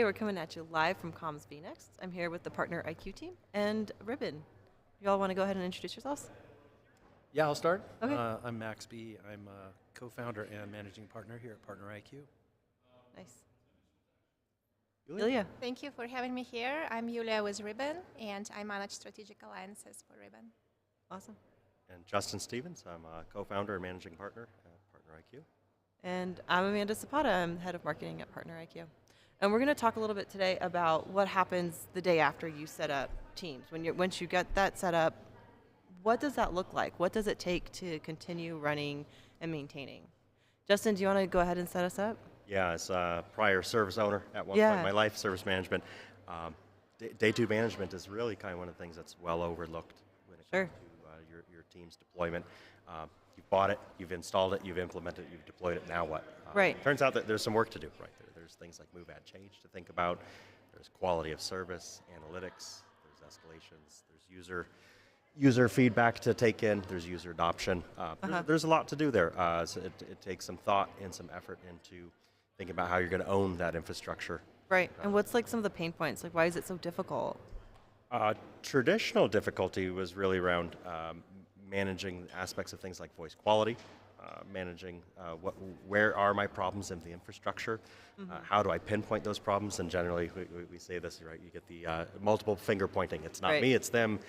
Today we're coming at you live from Comms vNext. I'm here with the Partner IQ team and Ribbon. You all want to go ahead and introduce yourselves? Yeah, I'll start. Okay. I'm Max Beeh. I'm a co-founder and managing partner here at Partner IQ. Nice. Yulia? Yulia. Thank you for having me here. I'm Yulia with Ribbon, and I manage strategic alliances for Ribbon. Awesome. And Justin Stevens, I'm a co-founder and managing partner at Partner IQ. And I'm Amanda Sapata. I'm head of marketing at Partner IQ. And we're going to talk a little bit today about what happens the day after you set up teams. Once you get that set up, what does that look like? What does it take to continue running and maintaining? Justin, do you want to go ahead and set us up? Yeah, as a prior service owner at one point in my life, service management. Day two management is really kind of one of the things that's well overlooked when it comes to your team's deployment. You've bought it, you've installed it, you've implemented it, you've deployed it, now what? Right. Turns out that there's some work to do, right? There's things like move, add, change to think about. There's quality of service, analytics, there's escalations, there's user feedback to take in, there's user adoption. There's a lot to do there. So it takes some thought and some effort into thinking about how you're going to own that infrastructure. Right. And what's like some of the pain points? Like why is it so difficult? Traditional difficulty was really around managing aspects of things like voice quality, managing where are my problems in the infrastructure, how do I pinpoint those problems, and generally we say this, right, you get the multiple finger pointing, it's not me, it's them,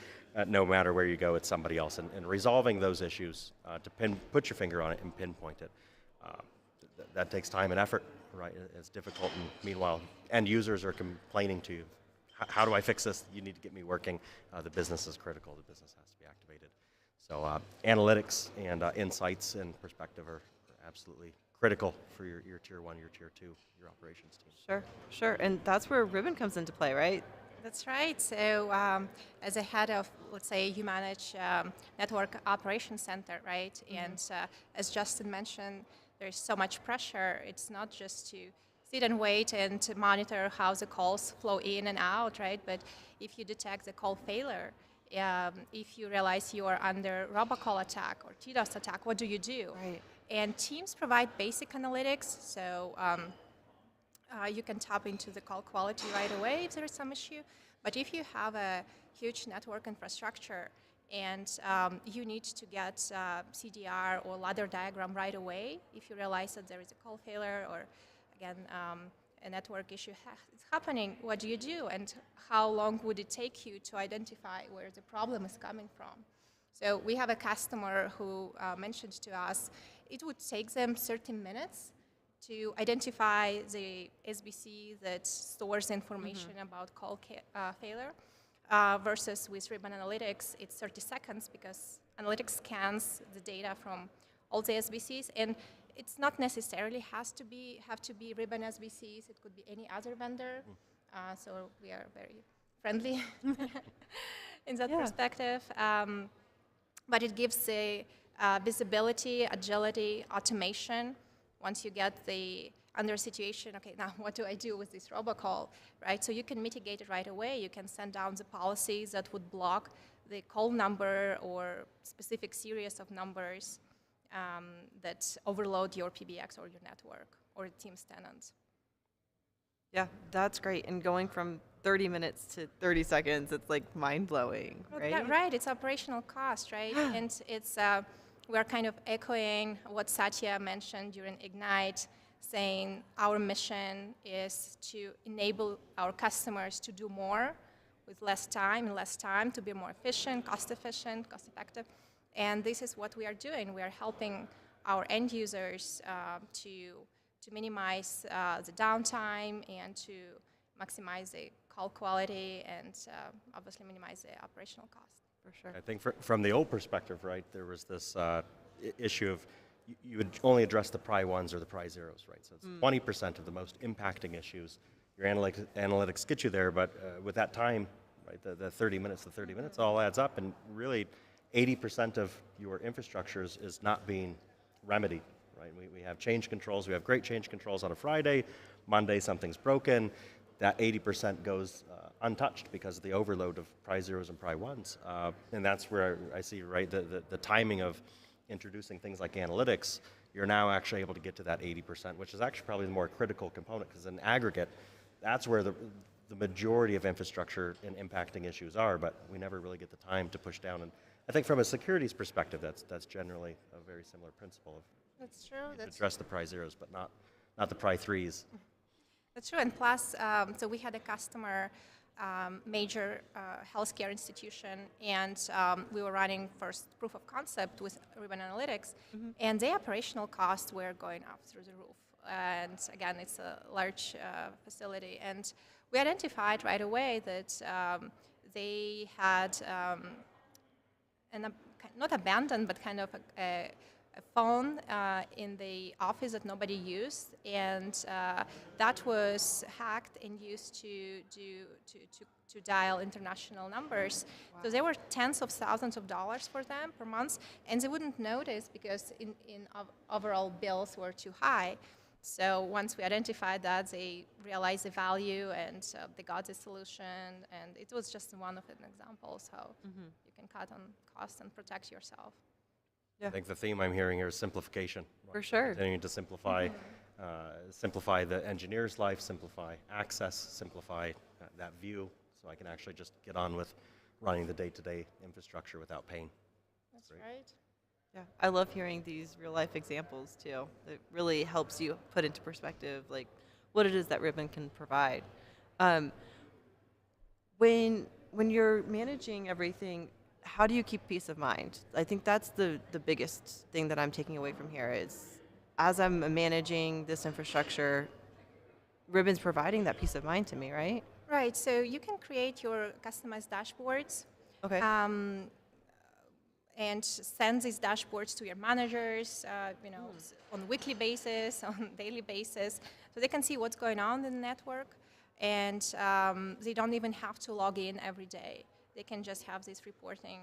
no matter where you go, it's somebody else, and resolving those issues to put your finger on it and pinpoint it, that takes time and effort, right, it's difficult, and meanwhile, end users are complaining to you, how do I fix this, you need to get me working, the business is critical, the business has to be activated. So analytics and insights and perspective are absolutely critical for your tier one, your tier two, your operations team. Sure. And that's where Ribbon comes into play, right? That's right. So as a head of, let's say, you manage network operations center, right? And as Justin mentioned, there's so much pressure. It's not just to sit and wait and to monitor how the calls flow in and out, right? But if you detect the call failure, if you realize you are under robocall attack or DDoS attack, what do you do? Right. And teams provide basic analytics, so you can tap into the call quality right away if there is some issue. But if you have a huge network infrastructure and you need to get CDR or ladder diagram right away, if you realize that there is a call failure or, again, a network issue is happening, what do you do? And how long would it take you to identify where the problem is coming from? So we have a customer who mentioned to us it would take them 30 minutes to identify the SBC that stores information about call failure versus with Ribbon Analytics, it's 30 seconds because Analytics scans the data from all the SBCs, and it's not necessarily have to be Ribbon SBCs. It could be any other vendor. So we are very friendly in that perspective. But it gives a visibility, agility, automation. Once you get under a situation, okay, now what do I do with this robocall, right? So you can mitigate it right away. You can send down the policies that would block the call number or specific series of numbers that overload your PBX or your network or team's tenants. Yeah, that's great. And going from 30 minutes to 30 seconds, it's like mind-blowing, right? Yeah, right, it's operational cost, right? And it's, we're kind of echoing what Satya mentioned during Ignite, saying our mission is to enable our customers to do more with less time, to be more efficient, cost-effective. And this is what we are doing. We are helping our end users to minimize the downtime and to maximize the call quality and obviously minimize the operational cost. For sure. I think from the old perspective, right, there was this issue of you would only address the pry ones or the pry zeros, right? So it's 20% of the most impacting issues. Your analytics get you there, but with that time, right, the 30 minutes all adds up, and really 80% of your infrastructure is not being remedied, right? We have change controls, we have great change controls on a Friday, Monday something's broken, that 80% goes untouched because of the overload of pry zeros and pry ones. And that's where I see, right, the timing of introducing things like analytics, you're now actually able to get to that 80%, which is actually probably the more critical component, because in aggregate, that's where the majority of infrastructure and impacting issues are, but we never really get the time to push down. And I think from a securities perspective, that's generally a very similar principle of That's true. you address the pry zeros, but not the pry threes. That's true. And plus, so we had a customer, major healthcare institution, and we were running first proof of concept with Ribbon Analytics, and the operational costs were going up through the roof. And again, it's a large facility, and we identified right away that they had not abandoned, but kind of a phone in the office that nobody used, and that was hacked and used to dial international numbers. Wow. So there were tens of thousands of dollars for them per month, and they wouldn't notice because in overall bills were too high. So once we identified that, they realized the value, and they got the solution, and it was just one of an examples how you can cut on costs and protect yourself. Yeah. I think the theme I'm hearing here is simplification. For sure. Continuing to simplify, simplify the engineer's life, simplify access, simplify that view, so I can actually just get on with running the day-to-day infrastructure without pain. That's right. Yeah, I love hearing these real-life examples too. It really helps you put into perspective like what it is that Ribbon can provide. When you're managing everything, how do you keep peace of mind? I think that's the biggest thing that I'm taking away from here is as I'm managing this infrastructure, Ribbon's providing that peace of mind to me, right? Right, so you can create your customized dashboards. Okay. And send these dashboards to your managers, on a weekly basis, on a daily basis, so they can see what's going on in the network, and they don't even have to log in every day. They can just have these reporting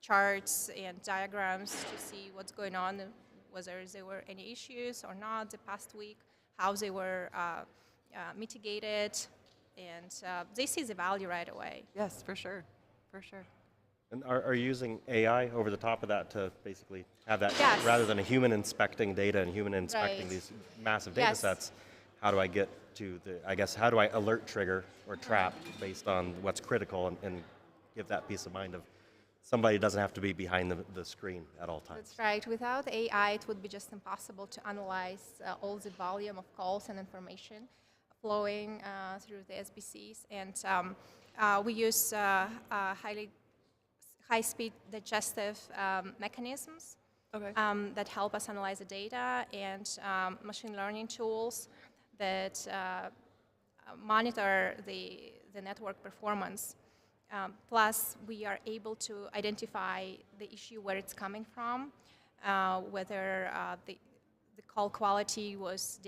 charts and diagrams to see what's going on, whether there were any issues or not the past week, how they were mitigated, and they see the value right away. Yes, for sure, for sure. And are you using AI over the top of that to basically have that, Yes. rather than a human inspecting data and human inspecting Right. these massive data Yes. sets, how do I get to how do I alert trigger or trap based on what's critical and give that peace of mind of somebody doesn't have to be behind the screen at all times? That's right. Without AI, it would be just impossible to analyze all the volume of calls and information flowing through the SBCs. And we use high-speed digestive mechanisms that help us analyze the data, and machine learning tools that monitor the network performance. Plus, we are able to identify the issue where it's coming from, whether the call quality was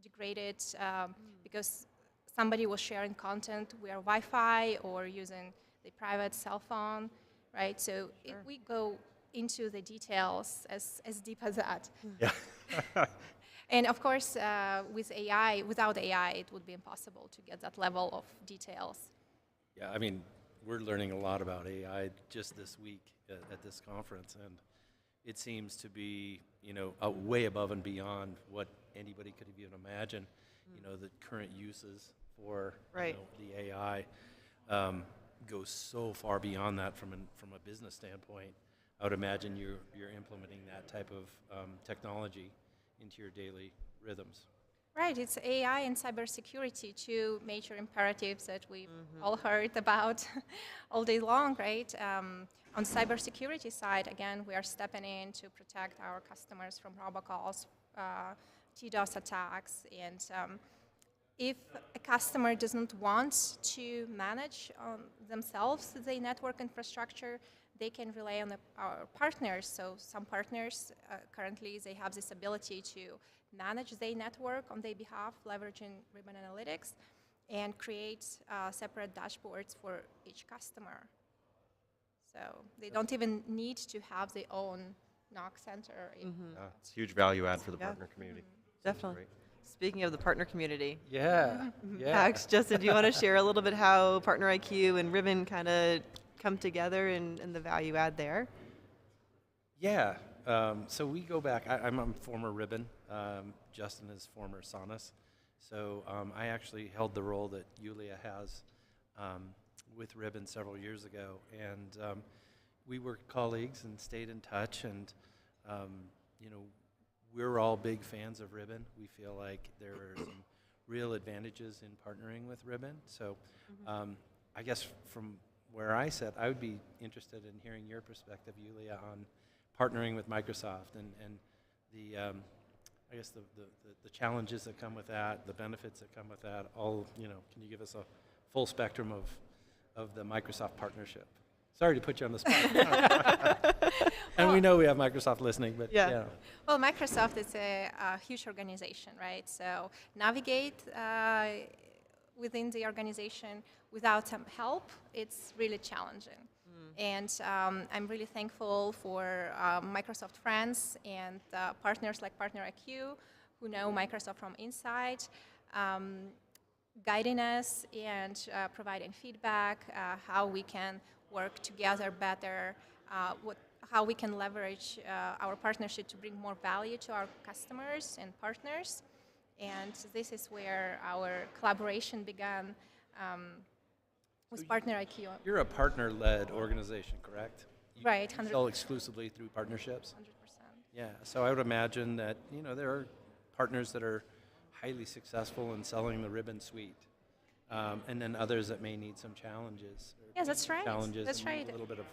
degraded because somebody was sharing content via Wi-Fi or using the private cell phone, right? So we go into the details as deep as that. Yeah. And of course, with AI, without AI, it would be impossible to get that level of details. Yeah, I mean, we're learning a lot about AI just this week at this conference, and it seems to be, way above and beyond what anybody could have even imagined. The current uses for the AI goes so far beyond that from a business standpoint. I would imagine you're implementing that type of technology into your daily rhythms. Right, it's AI and cybersecurity, two major imperatives that we've all heard about all day long, right? On the cybersecurity side, again, we are stepping in to protect our customers from robocalls, DDoS attacks, and if a customer doesn't want to manage themselves the network infrastructure, they can rely on our partners. So some partners currently they have this ability to manage their network on their behalf, leveraging Ribbon Analytics, and create separate dashboards for each customer. So they don't even need to have their own NOC center. It's a huge value add for the partner community. Definitely. Speaking of the partner community, Yeah. Max, Justin, do you want to share a little bit how Partner IQ and Ribbon kind of come together and the value add there? Yeah. So we go back. I'm a former Ribbon. Justin is former Sonus. So I actually held the role that Yulia has um, with Ribbon several years ago, and we were colleagues and stayed in touch. And um, you know, we're all big fans of Ribbon. We feel like there are some real advantages in partnering with Ribbon. So I guess from where I sit, I would be interested in hearing your perspective, Yulia, on partnering with Microsoft and the I guess the challenges that come with that, the benefits that come with that. All, you know, can you give us a full spectrum of the Microsoft partnership? Sorry to put you on the spot. And we know we have Microsoft listening, but yeah. Well, Microsoft is a huge organization, right? So navigate within the organization without some help, it's really challenging. And I'm really thankful for Microsoft friends and partners like Partner IQ, who know Microsoft from inside, guiding us and providing feedback, how we can work together better, how we can leverage our partnership to bring more value to our customers and partners. And this is where our collaboration began with Partner IQ. You're a partner-led organization, correct? Right, You sell exclusively through partnerships? 100%. Yeah, so I would imagine that, you know, there are partners that are highly successful in selling the Ribbon suite, and then others that may need some challenges. Yeah, that's right. Challenges That's and need right. a little bit of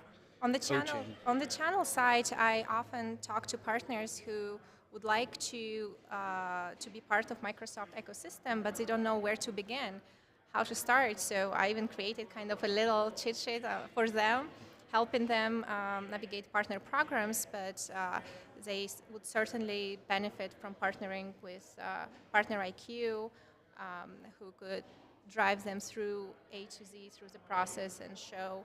On coaching. the channel side, I often talk to partners who would like to be part of Microsoft ecosystem, but they don't know where to begin, how to start. So I even created kind of a little cheat sheet for them, helping them navigate partner programs, but they would certainly benefit from partnering with Partner IQ, who could drive them through A to Z through the process and show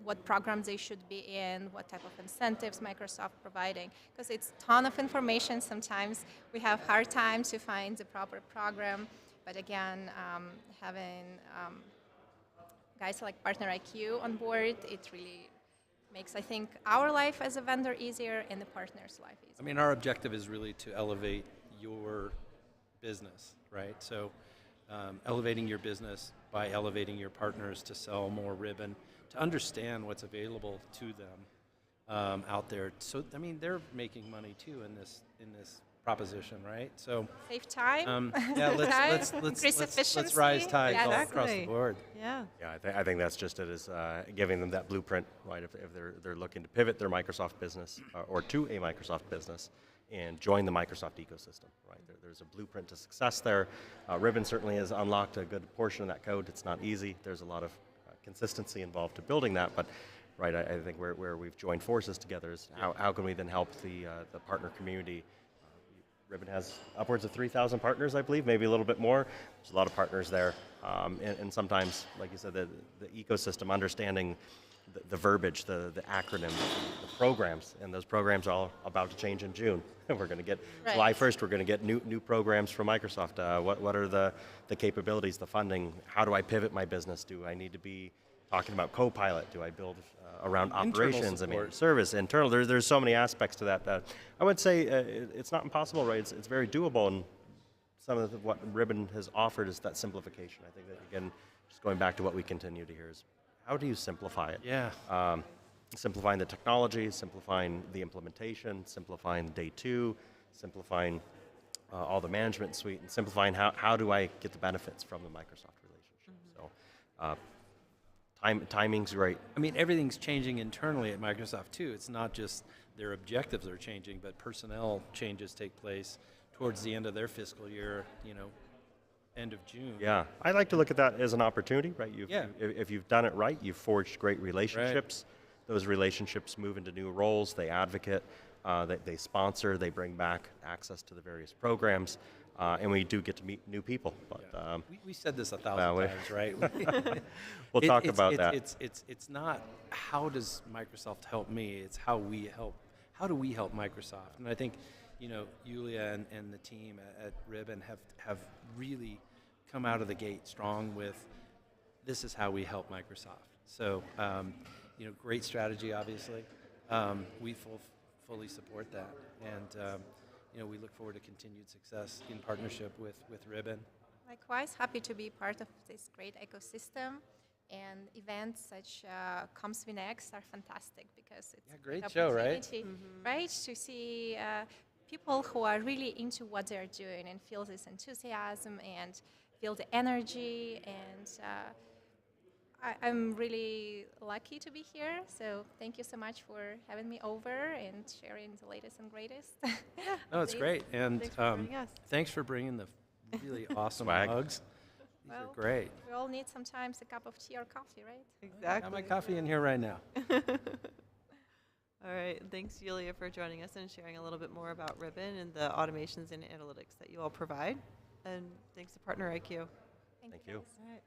what programs they should be in, what type of incentives Microsoft providing, because it's a ton of information. Sometimes we have hard time to find the proper program, but again, having guys like Partner IQ on board, it really makes, I think, our life as a vendor easier and the partner's life easier. I mean, our objective is really to elevate your business, right? So elevating your business by elevating your partners to sell more Ribbon, to understand what's available to them out there. So, I mean, they're making money too in this proposition, right? So save time. yeah, Increase let's efficiency. rise tides Yes. all across the Exactly. board. Yeah. Yeah, I think that's just it, is giving them that blueprint, right? If they're looking to pivot their Microsoft business or to a Microsoft business and join the Microsoft ecosystem, right? There's a blueprint to success there. Ribbon certainly has unlocked a good portion of that code. It's not easy. There's a lot of consistency involved to building that, but right, I think where we've joined forces together is how can we then help the partner community. Ribbon has upwards of 3,000 partners, I believe, maybe a little bit more. There's a lot of partners there. And sometimes, like you said, the ecosystem, understanding the verbiage, the acronym, the programs, and those programs are all about to change in June. We're going to get, July 1st, we're going to get new programs from Microsoft. What are the capabilities, the funding? How do I pivot my business? Do I need to be talking about Copilot? Do I build around operations, I mean, service, internal? There's so many aspects to that. I would say it's not impossible, right? It's very doable, and some of what Ribbon has offered is that simplification. I think that, again, just going back to what we continue to hear is, how do you simplify it? Yeah. Simplifying the technology, simplifying the implementation, simplifying day two, simplifying all the management suite, and simplifying how do I get the benefits from the Microsoft relationship. So timing's right. I mean, everything's changing internally at Microsoft too. It's not just their objectives are changing, but personnel changes take place towards the end of their fiscal year, end of June. Yeah, I like to look at that as an opportunity, right? Yeah. If you've done it right, you've forged great relationships. Right. Those relationships move into new roles. They advocate, they sponsor, they bring back access to the various programs, and we do get to meet new people. But we said this 1,000 times, right? We'll talk about that. It's not how does Microsoft help me. It's how we help. How do we help Microsoft? And I think, Yulia and the team at Ribbon have really come out of the gate strong with this is how we help Microsoft. So, great strategy, obviously. We fully support that. And, we look forward to continued success in partnership with Ribbon. Likewise, happy to be part of this great ecosystem. And events such Comes vNext are fantastic because it's Yeah, a great great show, right? opportunity, right? To see people who are really into what they're doing and feel this enthusiasm and feel the energy. And I'm really lucky to be here. So thank you so much for having me over and sharing the latest and greatest. No, it's great. And Thanks for joining us. thanks for bringing the really awesome Swag. mugs. These Well, are great. We all need sometimes a cup of tea or coffee, right? I got my coffee in here right now. All right. Thanks, Yulia, for joining us and sharing a little bit more about Ribbon and the automations and analytics that you all provide. And thanks to Partner IQ. Thank you. guys. All right.